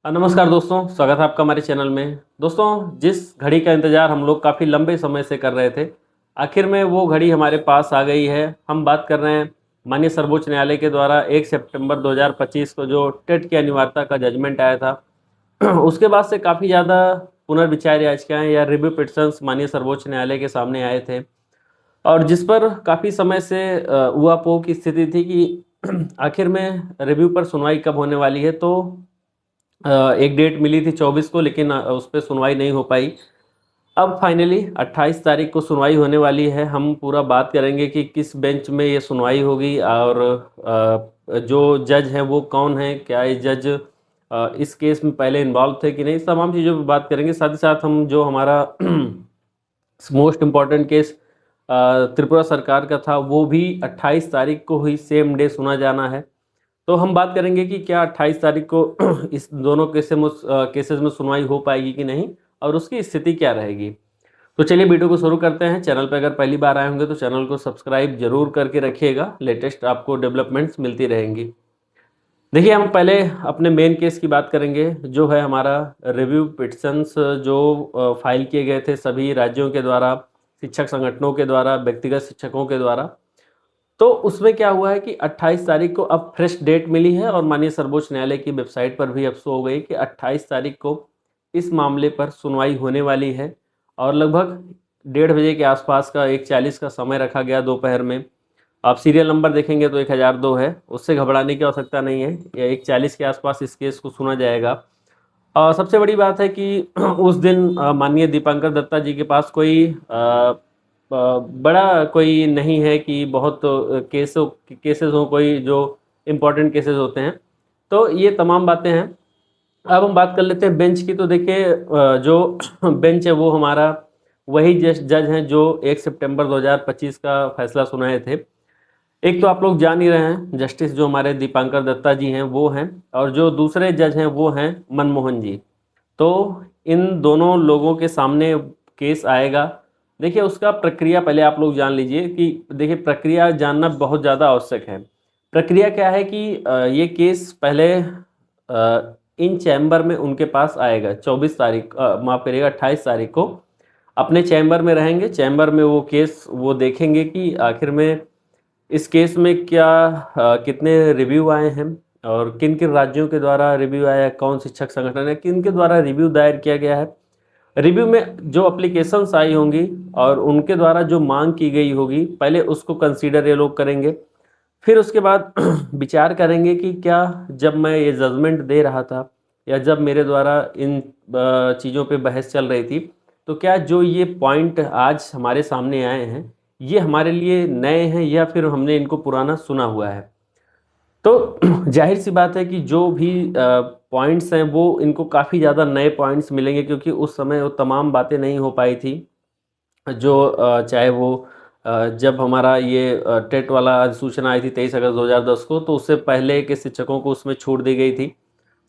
नमस्कार दोस्तों, स्वागत है आपका हमारे चैनल में। दोस्तों, जिस घड़ी का इंतज़ार हम लोग काफ़ी लंबे समय से कर रहे थे, आखिर में वो घड़ी हमारे पास आ गई है। हम बात कर रहे हैं माननीय सर्वोच्च न्यायालय के द्वारा 1 सितंबर 2025 को जो टेट की अनिवार्यता का जजमेंट आया था, उसके बाद से काफ़ी ज़्यादा पुनर्विचार याचिकाएँ या रिव्यू पिटिशंस माननीय सर्वोच्च न्यायालय के सामने आए थे और जिस पर काफ़ी समय से ऊहापोह की स्थिति थी कि आखिर में रिव्यू पर सुनवाई कब होने वाली है। तो एक डेट मिली थी 24 को, लेकिन उस पे सुनवाई नहीं हो पाई। अब फाइनली 28 तारीख को सुनवाई होने वाली है। हम पूरा बात करेंगे कि किस बेंच में ये सुनवाई होगी और जो जज हैं वो कौन हैं, क्या ये जज इस केस में पहले इन्वॉल्व थे कि नहीं, तमाम चीज़ों पे बात करेंगे। साथ ही साथ हम जो हमारा मोस्ट इम्पॉर्टेंट केस त्रिपुरा सरकार का था, वो भी 28 तारीख को ही सेम डे सुना जाना है। तो हम बात करेंगे कि क्या 28 तारीख को इस दोनों केसेस में सुनवाई हो पाएगी कि नहीं और उसकी स्थिति क्या रहेगी। तो चलिए वीडियो को शुरू करते हैं। चैनल पर अगर पहली बार आए होंगे तो चैनल को सब्सक्राइब जरूर करके रखिएगा, लेटेस्ट आपको डेवलपमेंट्स मिलती रहेंगी। देखिए, हम पहले अपने मेन केस की बात करेंगे, जो है हमारा रिव्यू पिटिशंस जो फाइल किए गए थे सभी राज्यों के द्वारा, शिक्षक संगठनों के द्वारा, व्यक्तिगत शिक्षकों के द्वारा। तो उसमें क्या हुआ है कि 28 तारीख को अब फ्रेश डेट मिली है और माननीय सर्वोच्च न्यायालय की वेबसाइट पर भी अब शो हो गई कि 28 तारीख को इस मामले पर सुनवाई होने वाली है और लगभग 1:30 बजे के आसपास का 1:40 का समय रखा गया दोपहर में। आप सीरियल नंबर देखेंगे तो 1002 है, उससे घबराने की आवश्यकता नहीं है। या 1:40 के आसपास इस केस को सुना जाएगा। सबसे बड़ी बात है कि उस दिन माननीय दीपांकर दत्ता जी के पास कोई बड़ा कोई नहीं है कि बहुत केसेस हो, कोई जो इम्पोर्टेंट केसेस होते हैं। तो ये तमाम बातें हैं। अब हम बात कर लेते हैं बेंच की। तो देखिए, जो बेंच है वो हमारा वही जज हैं जो 1 सितंबर 2025 का फैसला सुनाए थे। एक तो आप लोग जान ही रहे हैं, जस्टिस जो हमारे दीपांकर दत्ता जी हैं वो हैं, और जो दूसरे जज हैं वो हैं मनमोहन जी। तो इन दोनों लोगों के सामने केस आएगा। देखिए, उसका प्रक्रिया पहले आप लोग जान लीजिए कि देखिए, प्रक्रिया जानना बहुत ज़्यादा आवश्यक है। प्रक्रिया क्या है कि ये केस पहले इन चैम्बर में उनके पास आएगा। 24 तारीख, माफ़ करिएगा, 28 तारीख को अपने चैम्बर में रहेंगे। चैम्बर में वो केस वो देखेंगे कि आखिर में इस केस में क्या कितने रिव्यू आए हैं और किन किन राज्यों के द्वारा रिव्यू आया है, कौन शिक्षक संगठन है, किन के द्वारा रिव्यू दायर किया गया है। रिव्यू में जो अप्लीकेशंस आई होंगी और उनके द्वारा जो मांग की गई होगी, पहले उसको कंसीडर ये लोग करेंगे। फिर उसके बाद विचार करेंगे कि क्या जब मैं ये जजमेंट दे रहा था या जब मेरे द्वारा इन चीज़ों पे बहस चल रही थी, तो क्या जो ये पॉइंट आज हमारे सामने आए हैं ये हमारे लिए नए हैं या फिर हमने इनको पुराना सुना हुआ है। तो जाहिर सी बात है कि जो भी पॉइंट्स हैं वो इनको काफ़ी ज़्यादा नए पॉइंट्स मिलेंगे, क्योंकि उस समय वो तमाम बातें नहीं हो पाई थी जो चाहे वो जब हमारा ये टेट वाला अधिसूचना आई थी 23 अगस्त 2010 को, तो उससे पहले के शिक्षकों को उसमें छूट दी गई थी,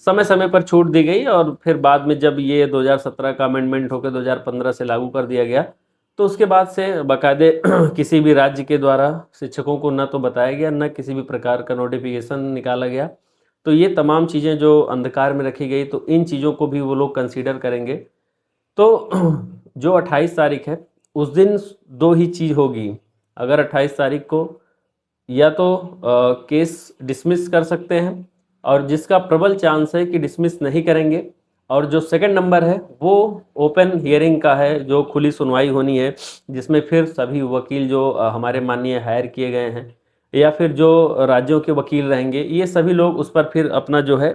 समय समय पर छूट दी गई। और फिर बाद में जब ये 2017 का अमेंडमेंट होकर 2015 से लागू कर दिया गया, तो उसके बाद से बाकायदे किसी भी राज्य के द्वारा शिक्षकों को न तो बताया गया, न किसी भी प्रकार का नोटिफिकेशन निकाला गया। तो ये तमाम चीज़ें जो अंधकार में रखी गई, तो इन चीज़ों को भी वो लोग कंसीडर करेंगे। तो जो 28 तारीख है उस दिन दो ही चीज़ होगी। अगर 28 तारीख को या तो केस डिसमिस कर सकते हैं, और जिसका प्रबल चांस है कि डिसमिस नहीं करेंगे, और जो सेकंड नंबर है वो ओपन हियरिंग का है, जो खुली सुनवाई होनी है, जिसमें फिर सभी वकील जो हमारे माननीय हायर किए गए हैं या फिर जो राज्यों के वकील रहेंगे, ये सभी लोग उस पर फिर अपना जो है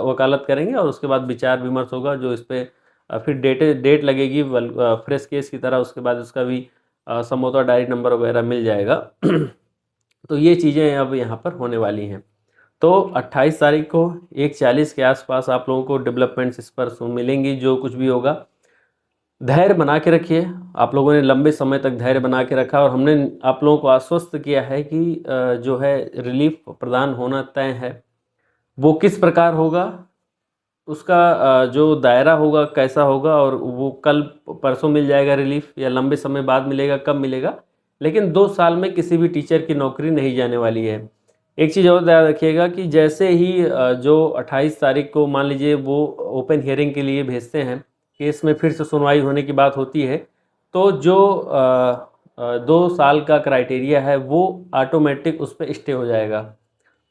वकालत करेंगे और उसके बाद विचार विमर्श होगा, जो इस पर फिर डेट लगेगी फ्रेश केस की तरह। उसके बाद उसका भी समझौता डायरी नंबर वगैरह मिल जाएगा। तो ये चीज़ें अब यहाँ पर होने वाली हैं। तो 28 तारीख को 1:40 के आसपास आप लोगों को डेवलपमेंट्स इस पर मिलेंगी। जो कुछ भी होगा धैर्य बना के रखिए। आप लोगों ने लंबे समय तक धैर्य बना के रखा और हमने आप लोगों को आश्वस्त किया है कि जो है रिलीफ प्रदान होना तय है। वो किस प्रकार होगा, उसका जो दायरा होगा कैसा होगा, और वो कल परसों मिल जाएगा रिलीफ या लंबे समय बाद मिलेगा, कब मिलेगा, लेकिन 2 साल में किसी भी टीचर की नौकरी नहीं जाने वाली है। एक चीज़ और याद रखिएगा कि जैसे ही जो 28 तारीख को मान लीजिए वो ओपन हियरिंग के लिए भेजते हैं, केस में फिर से सुनवाई होने की बात होती है, तो जो 2 साल का क्राइटेरिया है वो ऑटोमेटिक उस पर स्टे हो जाएगा।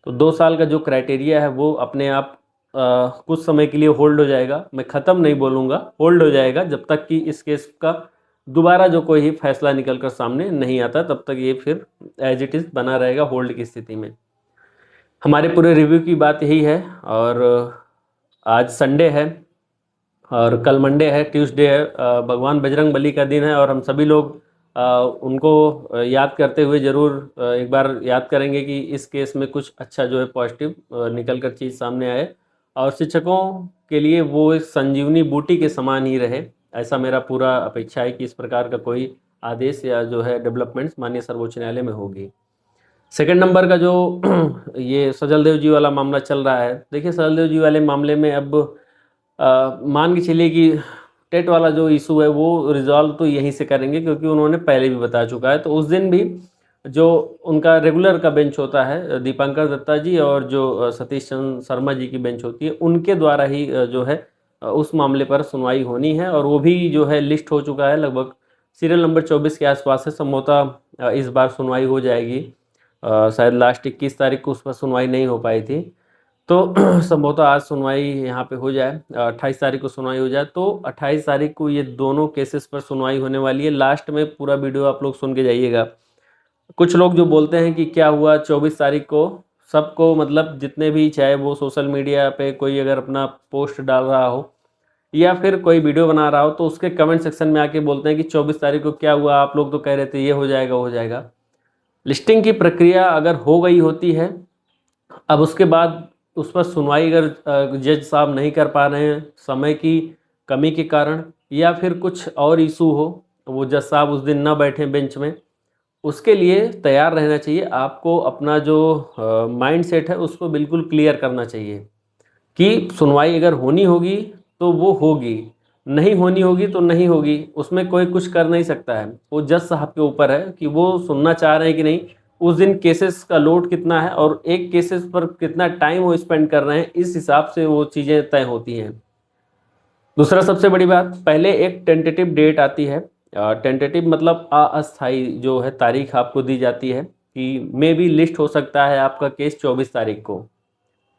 तो 2 साल का जो क्राइटेरिया है वो अपने आप कुछ समय के लिए होल्ड हो जाएगा। मैं ख़त्म नहीं बोलूँगा, होल्ड हो जाएगा जब तक कि इस केस का दोबारा जो कोई फैसला निकल कर सामने नहीं आता, तब तक ये फिर एज इट इज़ बना रहेगा होल्ड की स्थिति में। हमारे पूरे रिव्यू की बात यही है। और आज संडे है और कल मंडे है, ट्यूसडे है, भगवान बजरंग बली का दिन है और हम सभी लोग उनको याद करते हुए ज़रूर एक बार याद करेंगे कि इस केस में कुछ अच्छा जो है पॉजिटिव निकल कर चीज़ सामने आए और शिक्षकों के लिए वो एक संजीवनी बूटी के समान ही रहे। ऐसा मेरा पूरा अपेक्षा है कि इस प्रकार का कोई आदेश या जो है डेवलपमेंट्स माननीय सर्वोच्च न्यायालय में होगी। सेकंड नंबर का जो ये सजल देव जी वाला मामला चल रहा है, देखिए सजल देव जी वाले मामले में अब मान के चलिए कि टेट वाला जो इशू है वो रिजॉल्व तो यहीं से करेंगे, क्योंकि उन्होंने पहले भी बता चुका है। तो उस दिन भी जो उनका रेगुलर का बेंच होता है, दीपांकर दत्ता जी और जो सतीश चंद्र शर्मा जी की बेंच होती है, उनके द्वारा ही जो है उस मामले पर सुनवाई होनी है। और वो भी जो है लिस्ट हो चुका है, लगभग सीरियल नंबर 24 के आसपास है। संभवतः इस बार सुनवाई हो जाएगी। शायद लास्ट 21 तारीख को उस पर सुनवाई नहीं हो पाई थी, तो संभवतः आज सुनवाई यहाँ पे हो जाए, 28 तारीख को सुनवाई हो जाए। तो 28 तारीख को ये दोनों केसेस पर सुनवाई होने वाली है। लास्ट में पूरा वीडियो आप लोग सुन के जाइएगा। कुछ लोग जो बोलते हैं कि क्या हुआ 24 तारीख को, सबको मतलब जितने भी, चाहे वो सोशल मीडिया पे कोई अगर अपना पोस्ट डाल रहा हो या फिर कोई वीडियो बना रहा हो, तो उसके कमेंट सेक्शन में आके बोलते हैं कि 24 तारीख को क्या हुआ, आप लोग तो कह रहे थे ये हो जाएगा वो हो जाएगा। लिस्टिंग की प्रक्रिया अगर हो गई होती है, अब उसके बाद उस पर सुनवाई अगर जज साहब नहीं कर पा रहे हैं समय की कमी के कारण, या फिर कुछ और इशू हो, वो जज साहब उस दिन ना बैठें बेंच में, उसके लिए तैयार रहना चाहिए। आपको अपना जो माइंड सेट है उसको बिल्कुल क्लियर करना चाहिए कि सुनवाई अगर होनी होगी तो वो होगी, नहीं होनी होगी तो नहीं होगी। उसमें कोई कुछ कर नहीं सकता है, वो जज साहब के ऊपर है कि वो सुनना चाह रहे हैं कि नहीं, उस दिन केसेस का लोड कितना है और एक केसेस पर कितना टाइम वो स्पेंड कर रहे हैं, इस हिसाब से वो चीज़ें तय होती हैं। दूसरा सबसे बड़ी बात, पहले एक टेंटेटिव डेट आती है। टेंटेटिव मतलब अस्थाई जो है तारीख आपको दी जाती है कि मे भी लिस्ट हो सकता है आपका केस 24 तारीख को।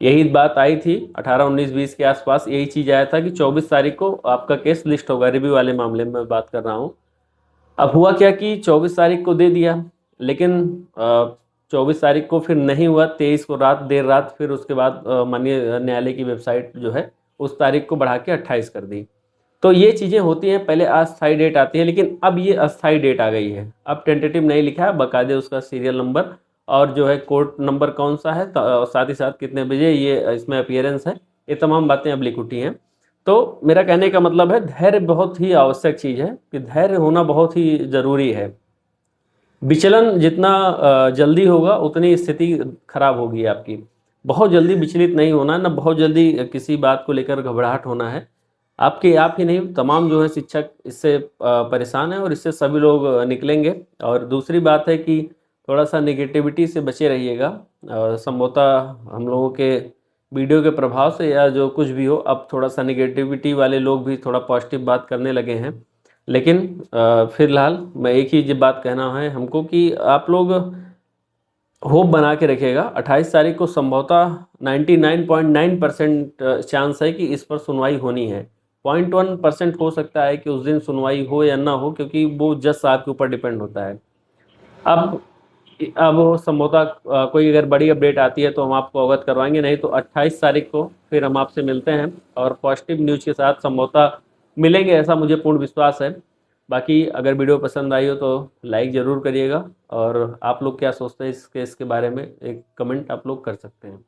यही बात आई थी 18, 19, 20 के आसपास, यही चीज़ आया था कि 24 तारीख को आपका केस लिस्ट होगा। रिव्यू वाले मामले में मैं बात कर रहा हूँ। अब हुआ क्या कि 24 तारीख को दे दिया, लेकिन 24 तारीख को फिर नहीं हुआ, 23 को रात, देर रात, फिर उसके बाद माननीय न्यायालय की वेबसाइट जो है उस तारीख को बढ़ा के 28 कर दी। तो ये चीज़ें होती हैं, पहले अस्थाई डेट आती है, लेकिन अब ये अस्थाई डेट आ गई है। अब टेंटेटिव नहीं लिखा है, बाकायदे उसका सीरियल नंबर और जो है कोर्ट नंबर कौन सा है, साथ ही साथ कितने बजे ये इसमें अपीयरेंस है, ये तमाम बातें अब लिख उठी हैं। तो मेरा कहने का मतलब है, धैर्य बहुत ही आवश्यक चीज़ है, कि धैर्य होना बहुत ही ज़रूरी है। विचलन जितना जल्दी होगा उतनी स्थिति खराब होगी आपकी। बहुत जल्दी विचलित नहीं होना, ना बहुत जल्दी किसी बात को लेकर घबराहट होना है। आपके आप ही नहीं, तमाम जो है शिक्षक इससे परेशान हैं और इससे सभी लोग निकलेंगे। और दूसरी बात है कि थोड़ा सा नेगेटिविटी से बचे रहिएगा। संभवतः हम लोगों के वीडियो के प्रभाव से या जो कुछ भी हो, अब थोड़ा सा नेगेटिविटी वाले लोग भी थोड़ा पॉजिटिव बात करने लगे हैं। लेकिन फिलहाल मैं एक ही बात कहना है हमको कि आप लोग होप बना के रखिएगा। 28 तारीख को संभवतः 99.9% चांस है कि इस पर सुनवाई होनी है। 0.1% हो सकता है कि उस दिन सुनवाई हो या ना हो, क्योंकि वो जज साहब के ऊपर डिपेंड होता है। अब संभवतः कोई अगर बड़ी अपडेट आती है तो हम आपको अवगत करवाएंगे, नहीं तो 28 तारीख को फिर हम आपसे मिलते हैं और पॉजिटिव न्यूज़ के साथ संभवतः मिलेंगे, ऐसा मुझे पूर्ण विश्वास है। बाकी अगर वीडियो पसंद आई हो तो लाइक ज़रूर करिएगा, और आप लोग क्या सोचते हैं इस केस के बारे में, एक कमेंट आप लोग कर सकते हैं।